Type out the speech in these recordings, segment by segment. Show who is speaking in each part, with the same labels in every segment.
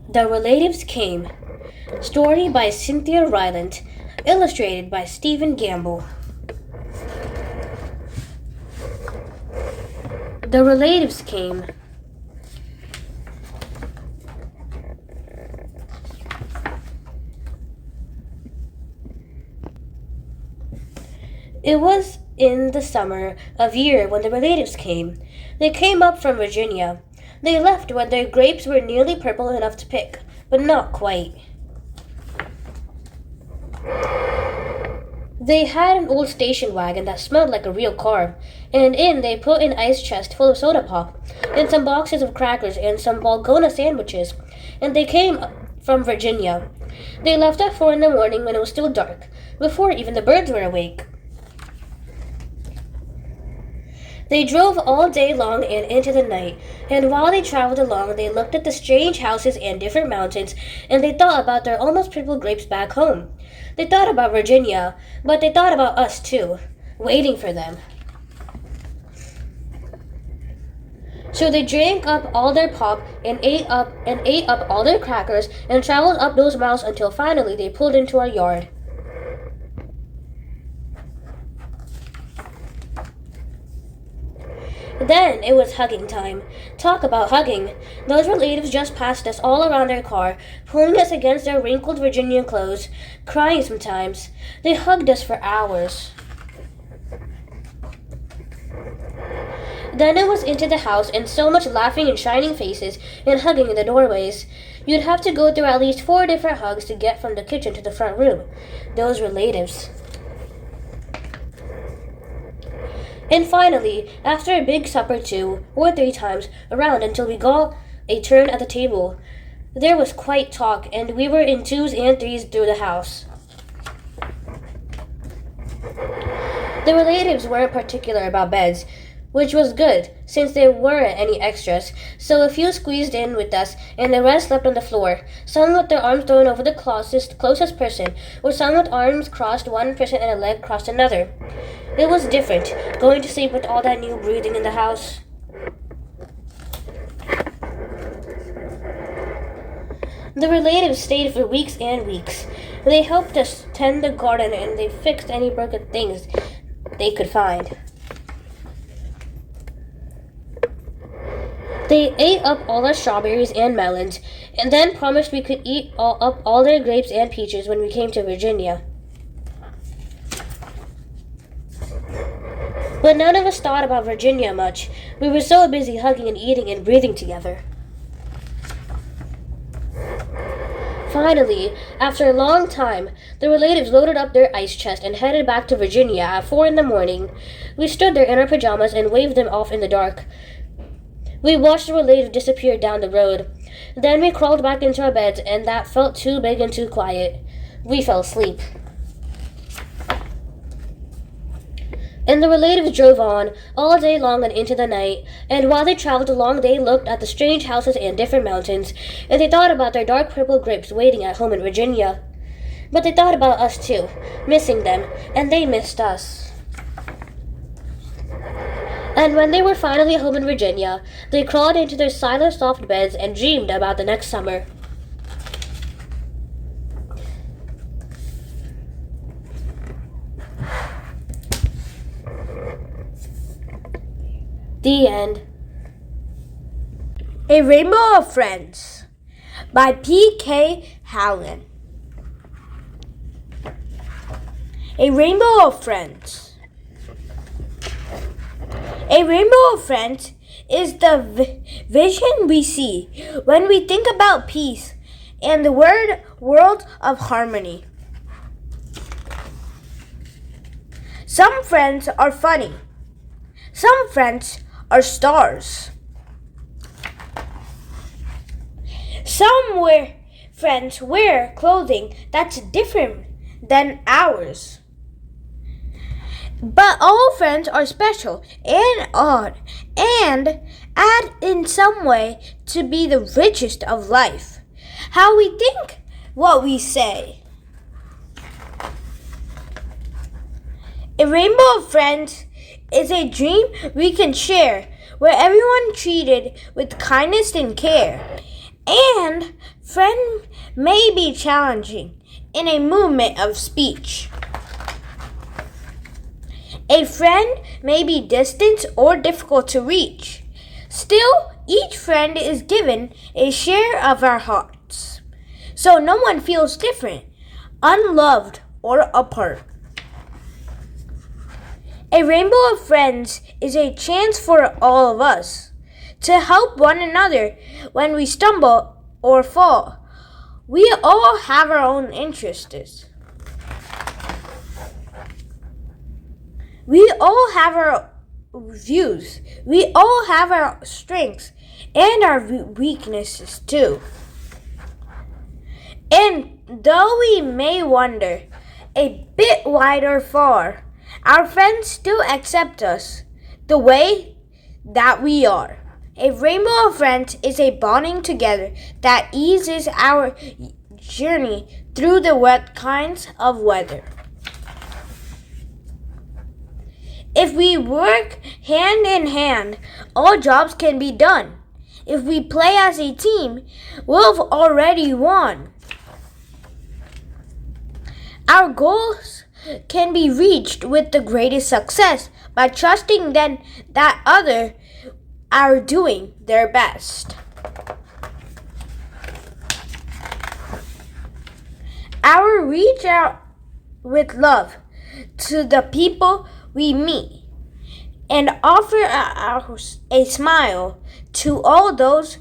Speaker 1: The Relatives Came. Story by Cynthia Ryland. Illustrated by Stephen Gamble. The relatives came. It was in the summer of year when the relatives came. They came up from Virginia. They left when their grapes were nearly purple enough to pick, but not quite. They had an old station wagon that smelled like a real car, and in they put an ice chest full of soda pop, and some boxes of crackers and some Balgona sandwiches, and they came from Virginia. They left at 4 in the morning when it was still dark, before even the birds were awake. They drove all day long and into the night, and while they traveled along, they looked at the strange houses and different mountains, and they thought about their almost purple grapes back home. They thought about Virginia, but they thought about us too, waiting for them. So they drank up all their pop and ate up all their crackers and traveled up those miles until finally they pulled into our yard. Then it was hugging time. Talk about hugging. Those relatives just passed us all around their car, pulling us against their wrinkled Virginia clothes, crying sometimes. They hugged us for hours. Then it was into the house, and so much laughing and shining faces and hugging in the doorways. You'd have to go through at least 4 different hugs to get from the kitchen to the front room. Those relatives. And finally, after a big supper 2 or 3 times around until we got a turn at the table, there was quite talk, and we were in 2s and 3s through the house. The relatives weren't particular about beds, which was good, since there weren't any extras, so a few squeezed in with us, and the rest slept on the floor, some with their arms thrown over the closest person, or some with arms crossed one person and a leg crossed another. It was different, going to sleep with all that new breathing in the house. The relatives stayed for weeks and weeks. They helped us tend the garden, and they fixed any broken things they could find. They ate up all our strawberries and melons, and then promised we could eat up all their grapes and peaches when we came to Virginia. But none of us thought about Virginia much. We were so busy hugging and eating and breathing together. Finally, after a long time, the relatives loaded up their ice chest and headed back to Virginia at 4 in the morning. We stood there in our pajamas and waved them off in the dark. We watched the relatives disappear down the road. Then we crawled back into our beds, and that felt too big and too quiet. We fell asleep. And the relatives drove on, all day long and into the night, and while they traveled along they looked at the strange houses and different mountains, and they thought about their dark purple grapes waiting at home in Virginia. But they thought about us too, missing them, and they missed us. And when they were finally home in Virginia, they crawled into their silent soft beds and dreamed about the next summer. The end.
Speaker 2: A Rainbow of Friends by P.K. Hallen. A Rainbow of Friends. A rainbow of friends is the vision we see when we think about peace and the world of harmony. Some friends are funny. Some friends are stars. Some friends wear clothing that's different than ours. But all friends are special and odd and add in some way to be the richest of life. How we think, what we say. A rainbow of friends is a dream we can share, where everyone treated with kindness and care, and friend may be challenging in a movement of speech. A friend may be distant or difficult to reach. Still, each friend is given a share of our hearts, so no one feels different, unloved, or apart. A rainbow of friends is a chance for all of us to help one another when we stumble or fall. We all have our own interests. We all have our views. We all have our strengths and our weaknesses too. And though we may wander a bit wide or far, our friends still accept us the way that we are. A rainbow of friends is a bonding together that eases our journey through the wet kinds of weather. If we work hand in hand, all jobs can be done. If we play as a team, we've already won. Our goals can be reached with the greatest success by trusting that others are doing their best. Our reach out with love to the people we meet and offer a smile to all those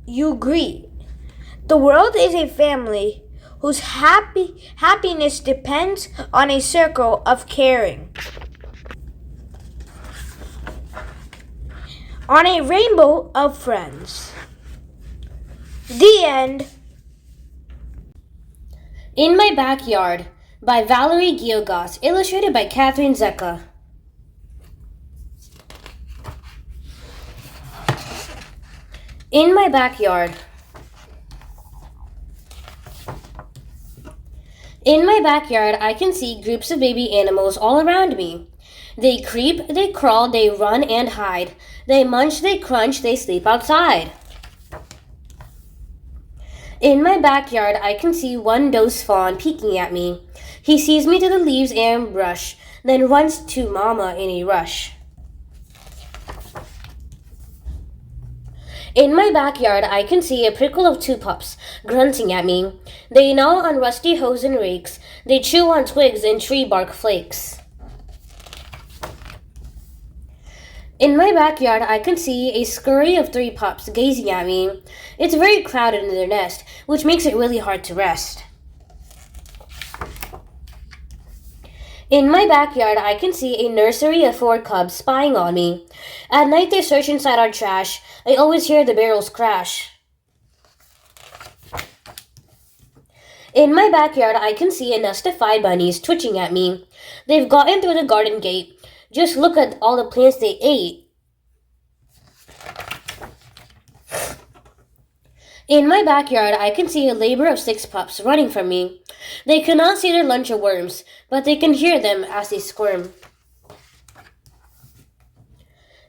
Speaker 2: you greet. The world is a family whose happiness depends on a circle of caring. On a rainbow of friends. The end.
Speaker 1: In My Backyard by Valerie Giogas, illustrated by Catherine Zecca. In my backyard. In my backyard, I can see groups of baby animals all around me. They creep, they crawl, they run and hide. They munch, they crunch, they sleep outside. In my backyard, I can see one dose fawn peeking at me. He sees me through the leaves and brush, then runs to Mama in a rush. In my backyard, I can see a prickle of two pups grunting at me. They gnaw on rusty hoes and rakes. They chew on twigs and tree bark flakes. In my backyard, I can see a scurry of three pups gazing at me. It's very crowded in their nest, which makes it really hard to rest. In my backyard, I can see a nursery of 4 cubs spying on me. At night, they search inside our trash. I always hear the barrels crash. In my backyard, I can see a nest of 5 bunnies twitching at me. They've gotten through the garden gate. Just look at all the plants they ate. In my backyard, I can see a labor of 6 pups running from me. They cannot see their lunch of worms, but they can hear them as they squirm.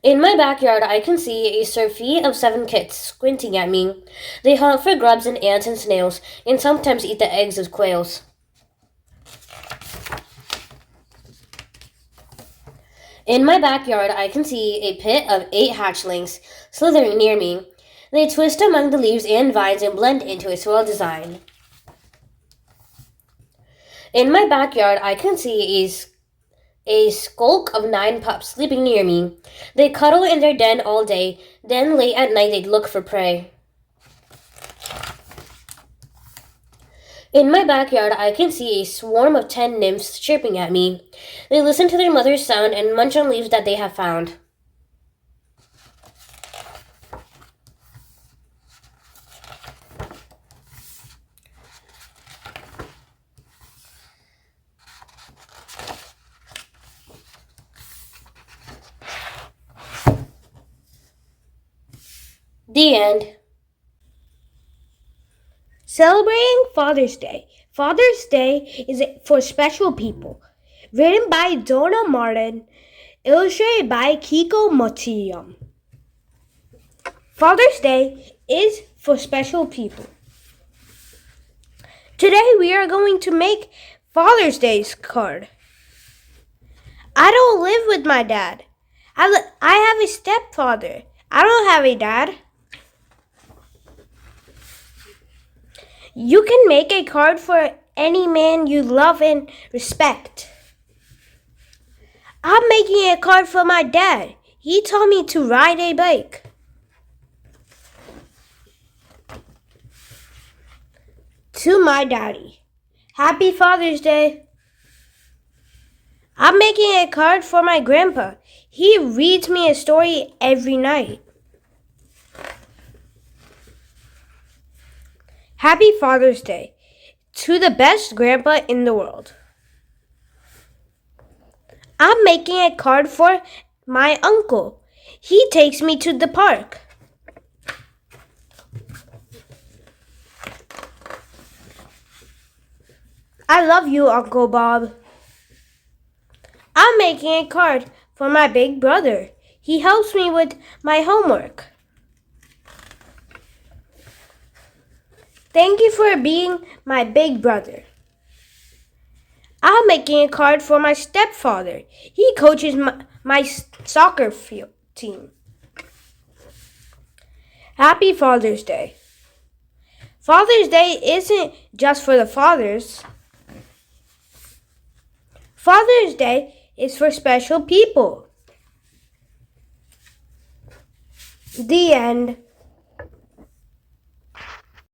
Speaker 1: In my backyard, I can see a surfeit of 7 kits squinting at me. They hunt for grubs and ants and snails, and sometimes eat the eggs of quails. In my backyard, I can see a pit of 8 hatchlings slithering near me. They twist among the leaves and vines and blend into a swirl design. In my backyard, I can see a skulk of 9 pups sleeping near me. They cuddle in their den all day, then late at night they look for prey. In my backyard, I can see a swarm of 10 nymphs chirping at me. They listen to their mother's sound and munch on leaves that they have found. The end.
Speaker 2: Celebrating Father's Day. Father's Day is for special people. Written by Donna Martin. Illustrated by Kiko Motiam. Father's Day is for special people. Today we are going to make Father's Day's card. I don't live with my dad. I have a stepfather. I don't have a dad. You can make a card for any man you love and respect. I'm making a card for my dad. He taught me to ride a bike. To my daddy. Happy Father's Day. I'm making a card for my grandpa. He reads me a story every night. Happy Father's Day to the best grandpa in the world. I'm making a card for my uncle. He takes me to the park. I love you, Uncle Bob. I'm making a card for my big brother. He helps me with my homework. Thank you for being my big brother. I'm making a card for my stepfather. He coaches my soccer team. Happy Father's Day. Father's Day isn't just for the fathers. Father's Day is for special people. The end.